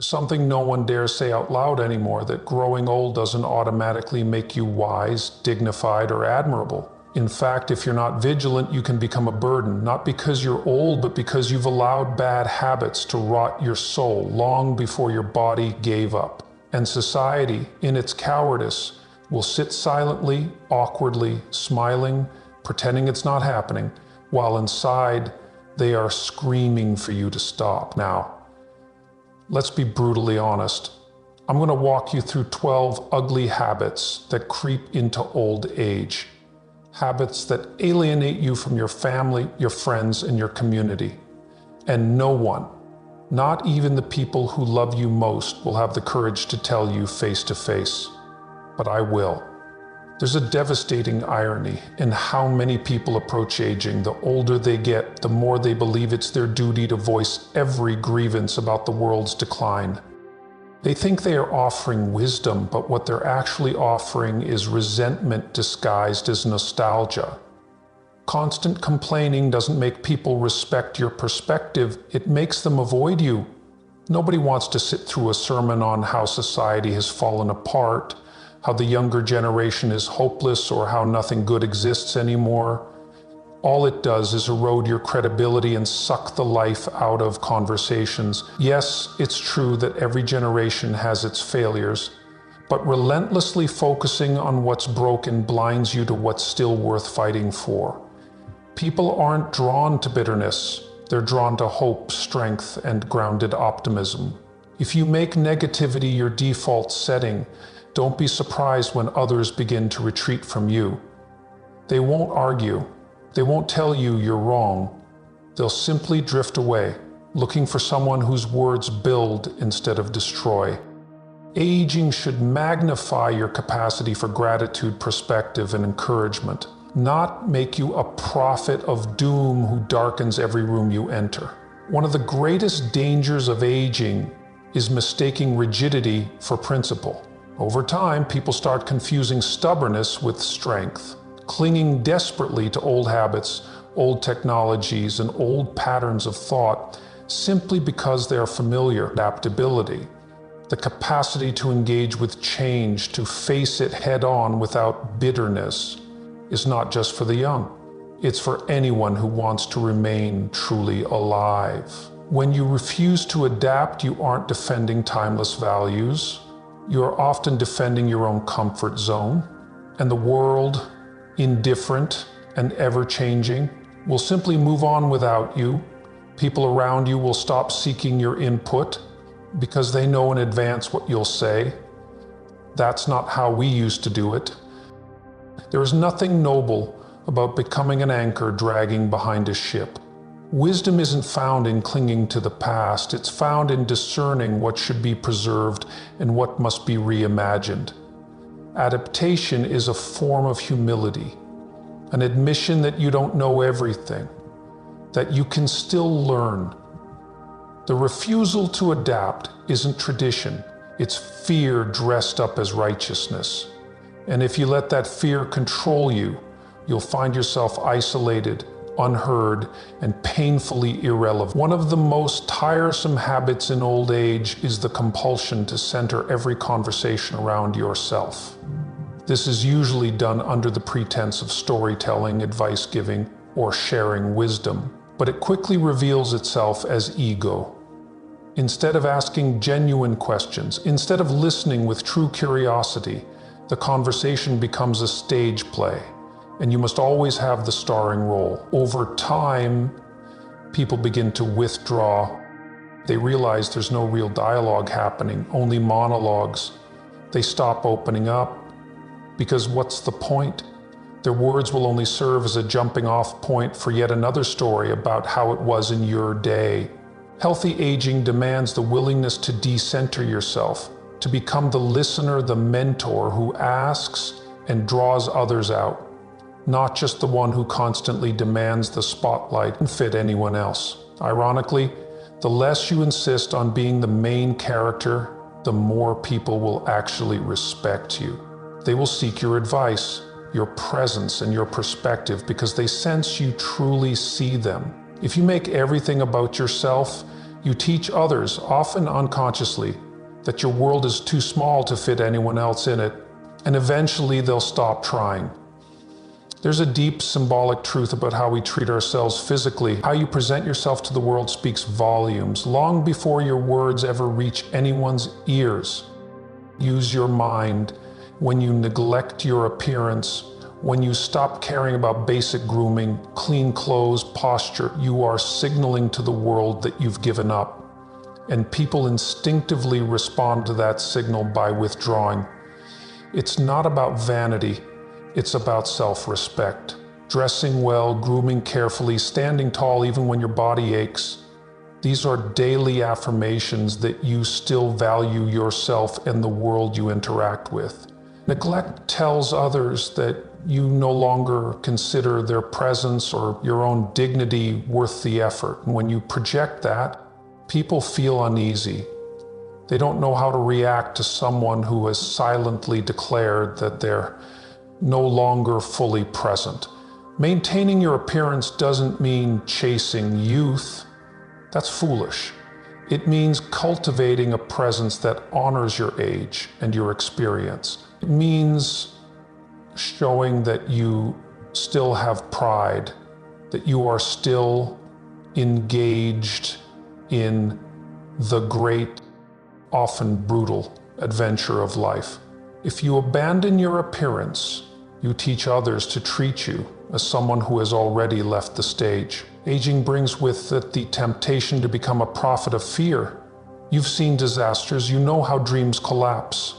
Something no one dares say out loud anymore, that growing old doesn't automatically make you wise, dignified, or admirable. In fact, if you're not vigilant, you can become a burden, not because you're old, but because you've allowed bad habits to rot your soul long before your body gave up. And society, in its cowardice, will sit silently, awkwardly, smiling, pretending it's not happening, while inside they are screaming for you to stop. Now, let's be brutally honest. I'm going to walk you through 12 ugly habits that creep into old age. Habits that alienate you from your family, your friends, and your community. And no one, not even the people who love you most, will have the courage to tell you face to face. But I will. There's a devastating irony in how many people approach aging. The older they get, the more they believe it's their duty to voice every grievance about the world's decline. They think they are offering wisdom, but what they're actually offering is resentment disguised as nostalgia. Constant complaining doesn't make people respect your perspective, it makes them avoid you. Nobody wants to sit through a sermon on how society has fallen apart, how the younger generation is hopeless, or how nothing good exists anymore. All it does is erode your credibility and suck the life out of conversations. Yes, it's true that every generation has its failures, but relentlessly focusing on what's broken blinds you to what's still worth fighting for. People aren't drawn to bitterness. They're drawn to hope, strength, and grounded optimism. If you make negativity your default setting, don't be surprised when others begin to retreat from you. They won't argue. They won't tell you you're wrong. They'll simply drift away, looking for someone whose words build instead of destroy. Aging should magnify your capacity for gratitude, perspective, and encouragement, not make you a prophet of doom who darkens every room you enter. One of the greatest dangers of aging is mistaking rigidity for principle. Over time, people start confusing stubbornness with strength, clinging desperately to old habits, old technologies, and old patterns of thought simply because they are familiar. Adaptability, the capacity to engage with change, to face it head on without bitterness, is not just for the young. It's for anyone who wants to remain truly alive. When you refuse to adapt, you aren't defending timeless values. You are often defending your own comfort zone, and the world, indifferent and ever-changing, will simply move on without you. People around you will stop seeking your input because they know in advance what you'll say. That's not how we used to do it. There is nothing noble about becoming an anchor dragging behind a ship. Wisdom isn't found in clinging to the past, it's found in discerning what should be preserved and what must be reimagined. Adaptation is a form of humility, an admission that you don't know everything, that you can still learn. The refusal to adapt isn't tradition, it's fear dressed up as righteousness. And if you let that fear control you, you'll find yourself isolated, unheard, and painfully irrelevant. One of the most tiresome habits in old age is the compulsion to center every conversation around yourself. This is usually done under the pretense of storytelling, advice giving, or sharing wisdom, but it quickly reveals itself as ego. Instead of asking genuine questions, instead of listening with true curiosity, the conversation becomes a stage play, and you must always have the starring role. Over time, people begin to withdraw. They realize there's no real dialogue happening, only monologues. They stop opening up, because what's the point? Their words will only serve as a jumping off point for yet another story about how it was in your day. Healthy aging demands the willingness to decenter yourself, to become the listener, the mentor who asks and draws others out, not just the one who constantly demands the spotlight and fit anyone else. Ironically, the less you insist on being the main character, the more people will actually respect you. They will seek your advice, your presence, and your perspective because they sense you truly see them. If you make everything about yourself, You teach others, often unconsciously, that your world is too small to fit anyone else in it, and eventually they'll stop trying. There's a deep symbolic truth about how we treat ourselves physically. How you present yourself to the world speaks volumes, long before your words ever reach anyone's ears. Use your mind. When you neglect your appearance, when you stop caring about basic grooming, clean clothes, posture, you are signaling to the world that you've given up. And people instinctively respond to that signal by withdrawing. It's not about vanity, it's about self-respect. Dressing well, grooming carefully, standing tall even when your body aches. These are daily affirmations that you still value yourself and the world you interact with. Neglect tells others that you no longer consider their presence or your own dignity worth the effort. And when you project that, people feel uneasy. They don't know how to react to someone who has silently declared that they're no longer fully present. Maintaining your appearance doesn't mean chasing youth. That's foolish. It means cultivating a presence that honors your age and your experience. It means showing that you still have pride, that you are still engaged in the great, often brutal adventure of life. If you abandon your appearance, you teach others to treat you as someone who has already left the stage. Aging brings with it the temptation to become a prophet of fear. You've seen disasters, you know how dreams collapse.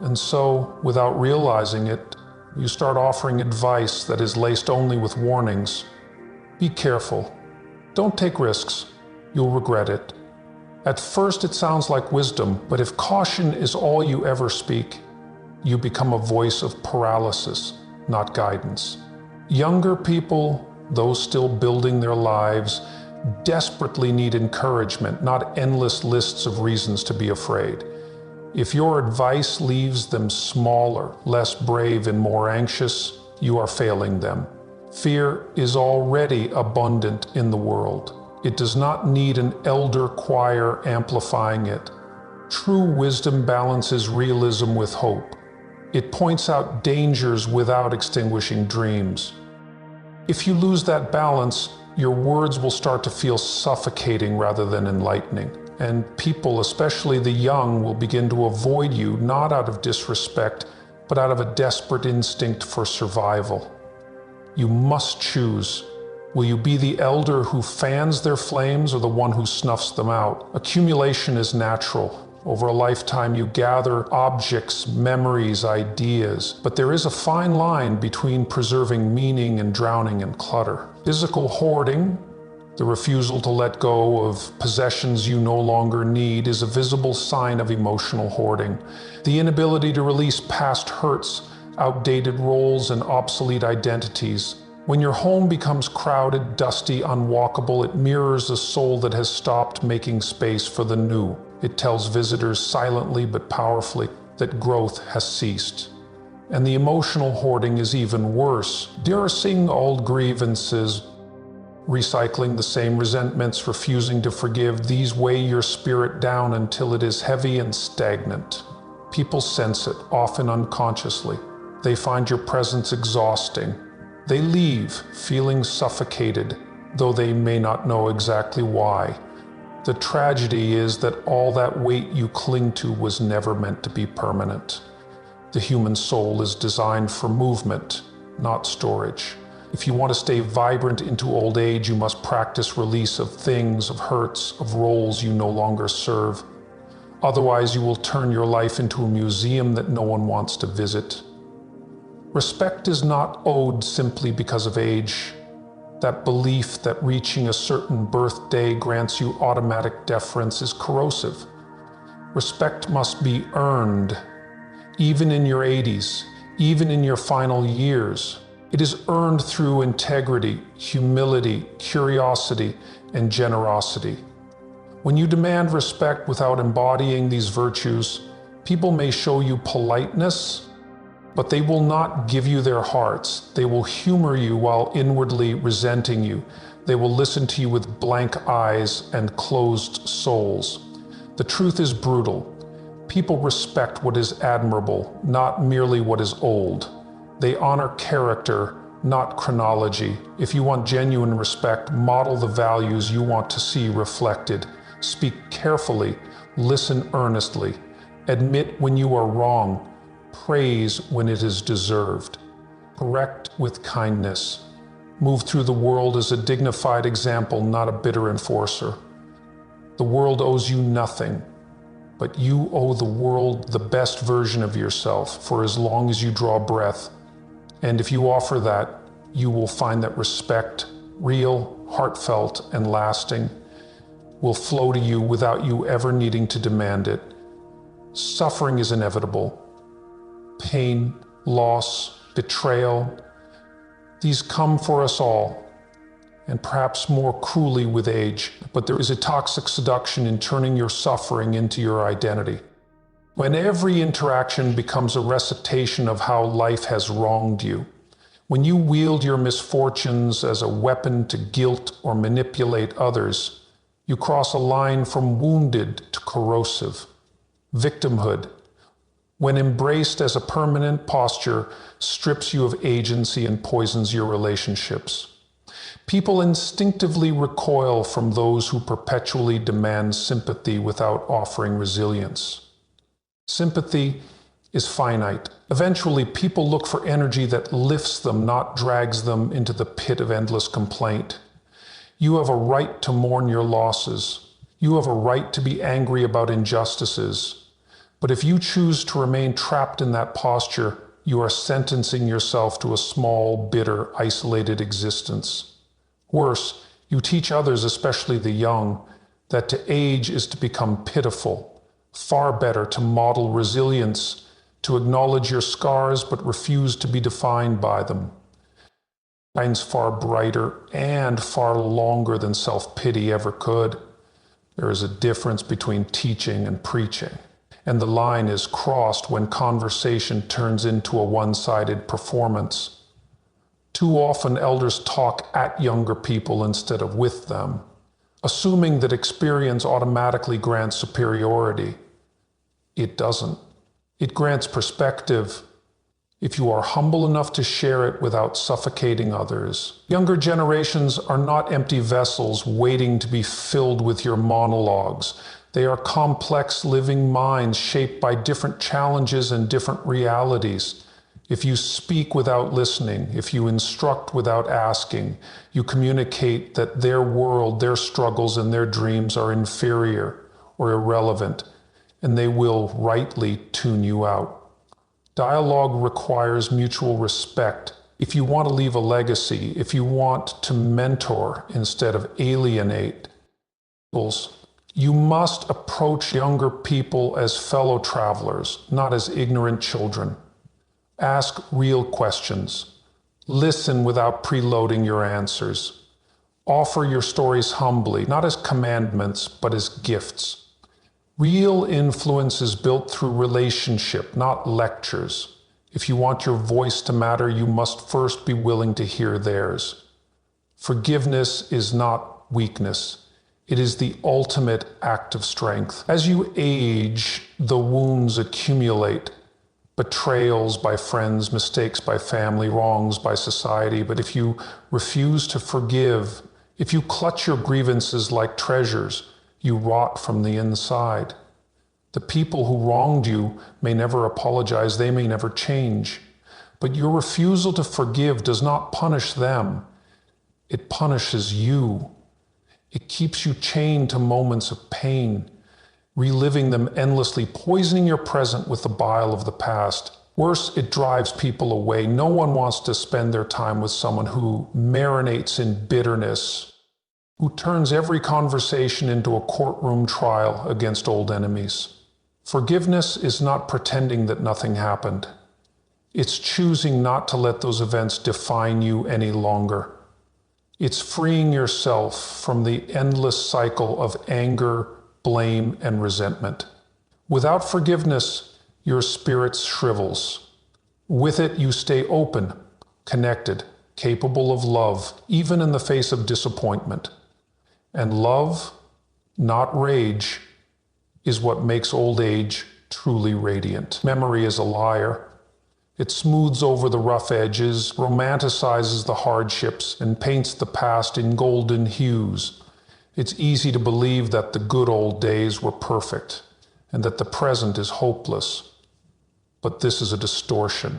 And so, without realizing it, you start offering advice that is laced only with warnings. Be careful. Don't take risks. You'll regret it. At first it sounds like wisdom, but if caution is all you ever speak, you become a voice of paralysis, not guidance. Younger people, those still building their lives, desperately need encouragement, not endless lists of reasons to be afraid. If your advice leaves them smaller, less brave, and more anxious, you are failing them. Fear is already abundant in the world. It does not need an elder choir amplifying it. True wisdom balances realism with hope. It points out dangers without extinguishing dreams. If you lose that balance, your words will start to feel suffocating rather than enlightening. And people, especially the young, will begin to avoid you, not out of disrespect, but out of a desperate instinct for survival. You must choose. Will you be the elder who fans their flames or the one who snuffs them out? Accumulation is natural. Over a lifetime, you gather objects, memories, ideas, but there is a fine line between preserving meaning and drowning in clutter. Physical hoarding, the refusal to let go of possessions you no longer need, is a visible sign of emotional hoarding. The inability to release past hurts, outdated roles, and obsolete identities. When your home becomes crowded, dusty, unwalkable, it mirrors a soul that has stopped making space for the new. It tells visitors silently but powerfully that growth has ceased. And the emotional hoarding is even worse. Nursing old grievances, recycling the same resentments, refusing to forgive, these weigh your spirit down until it is heavy and stagnant. People sense it, often unconsciously. They find your presence exhausting. They leave, feeling suffocated, though they may not know exactly why. The tragedy is that all that weight you cling to was never meant to be permanent. The human soul is designed for movement, not storage. If you want to stay vibrant into old age, you must practice release of things, of hurts, of roles you no longer serve. Otherwise, you will turn your life into a museum that no one wants to visit. Respect is not owed simply because of age. That belief that reaching a certain birthday grants you automatic deference is corrosive. Respect must be earned, even in your 80s, even in your final years. It is earned through integrity, humility, curiosity, and generosity. When you demand respect without embodying these virtues, people may show you politeness, but they will not give you their hearts. They will humor you while inwardly resenting you. They will listen to you with blank eyes and closed souls. The truth is brutal. People respect what is admirable, not merely what is old. They honor character, not chronology. If you want genuine respect, model the values you want to see reflected. Speak carefully, listen earnestly. Admit when you are wrong. Praise when it is deserved. Correct with kindness. Move through the world as a dignified example, not a bitter enforcer. The world owes you nothing, but you owe the world the best version of yourself for as long as you draw breath. And if you offer that, you will find that respect, real, heartfelt, and lasting, will flow to you without you ever needing to demand it. Suffering is inevitable. Pain, loss, betrayal, these come for us all, and perhaps more cruelly with age, but there is a toxic seduction in turning your suffering into your identity. When every interaction becomes a recitation of how life has wronged you, when you wield your misfortunes as a weapon to guilt or manipulate others, you cross a line from wounded to corrosive. Victimhood, when embraced as a permanent posture, strips you of agency and poisons your relationships. People instinctively recoil from those who perpetually demand sympathy without offering resilience. Sympathy is finite. Eventually, people look for energy that lifts them, not drags them into the pit of endless complaint. You have a right to mourn your losses. You have a right to be angry about injustices. But if you choose to remain trapped in that posture, you are sentencing yourself to a small, bitter, isolated existence. Worse, you teach others, especially the young, that to age is to become pitiful. Far better to model resilience, to acknowledge your scars but refuse to be defined by them. Shines far brighter and far longer than self-pity ever could. There is a difference between teaching and preaching, and the line is crossed when conversation turns into a one-sided performance. Too often elders talk at younger people instead of with them, assuming that experience automatically grants superiority. It doesn't. It grants perspective if you are humble enough to share it without suffocating others. Younger generations are not empty vessels waiting to be filled with your monologues. They are complex living minds shaped by different challenges and different realities. If you speak without listening, if you instruct without asking, you communicate that their world, their struggles, and their dreams are inferior or irrelevant, and they will rightly tune you out. Dialogue requires mutual respect. If you want to leave a legacy, if you want to mentor instead of alienate, you must approach younger people as fellow travelers, not as ignorant children. Ask real questions. Listen without preloading your answers. Offer your stories humbly, not as commandments, but as gifts. Real influence is built through relationship, not lectures. If you want your voice to matter, you must first be willing to hear theirs. Forgiveness is not weakness. It is the ultimate act of strength. As you age, the wounds accumulate. Betrayals by friends, mistakes by family, wrongs by society. But if you refuse to forgive, if you clutch your grievances like treasures, you rot from the inside. The people who wronged you may never apologize, they may never change. But your refusal to forgive does not punish them. It punishes you. It keeps you chained to moments of pain, reliving them endlessly, poisoning your present with the bile of the past. Worse, it drives people away. No one wants to spend their time with someone who marinates in bitterness, who turns every conversation into a courtroom trial against old enemies. Forgiveness is not pretending that nothing happened. It's choosing not to let those events define you any longer. It's freeing yourself from the endless cycle of anger, blame, and resentment. Without forgiveness, your spirit shrivels. With it, you stay open, connected, capable of love, even in the face of disappointment. And love, not rage, is what makes old age truly radiant. Memory is a liar. It smooths over the rough edges, romanticizes the hardships, and paints the past in golden hues. It's easy to believe that the good old days were perfect and that the present is hopeless. But this is a distortion.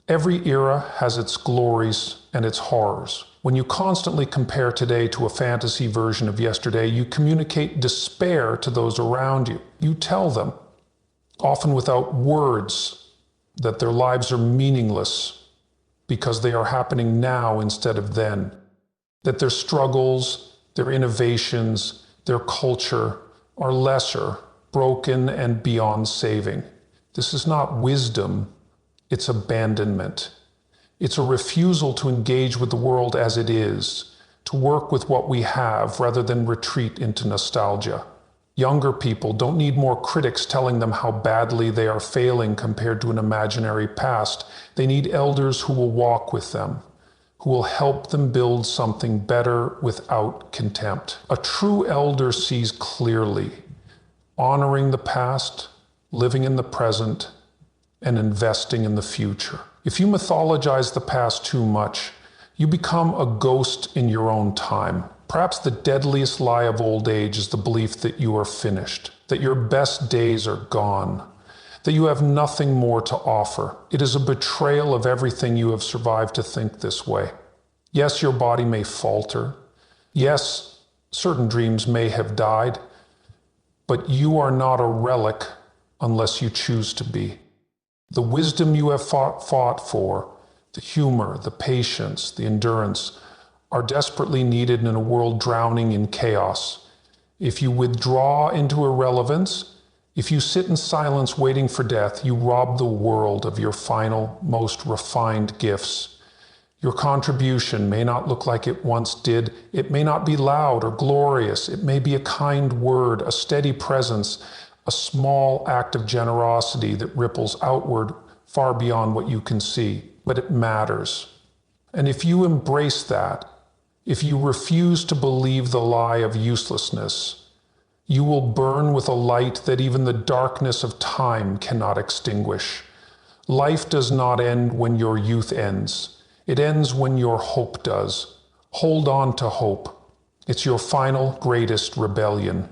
Every era has its glories and its horrors. When you constantly compare today to a fantasy version of yesterday, you communicate despair to those around you. You tell them, often without words, that their lives are meaningless because they are happening now instead of then, that their struggles, their innovations, their culture are lesser, broken, and beyond saving. This is not wisdom, it's abandonment. It's a refusal to engage with the world as it is, to work with what we have rather than retreat into nostalgia. Younger people don't need more critics telling them how badly they are failing compared to an imaginary past. They need elders who will walk with them, who will help them build something better without contempt. A true elder sees clearly, honoring the past, living in the present, and investing in the future. If you mythologize the past too much, you become a ghost in your own time. Perhaps the deadliest lie of old age is the belief that you are finished, that your best days are gone, that you have nothing more to offer. It is a betrayal of everything you have survived to think this way. Yes, your body may falter. Yes, certain dreams may have died, but you are not a relic unless you choose to be. The wisdom you have fought for, the humor, the patience, the endurance, are desperately needed in a world drowning in chaos. If you withdraw into irrelevance, if you sit in silence waiting for death, you rob the world of your final, most refined gifts. Your contribution may not look like it once did. It may not be loud or glorious. It may be a kind word, a steady presence, a small act of generosity that ripples outward far beyond what you can see. But it matters. And if you embrace that, if you refuse to believe the lie of uselessness, you will burn with a light that even the darkness of time cannot extinguish. Life does not end when your youth ends. It ends when your hope does. Hold on to hope. It's your final, greatest rebellion.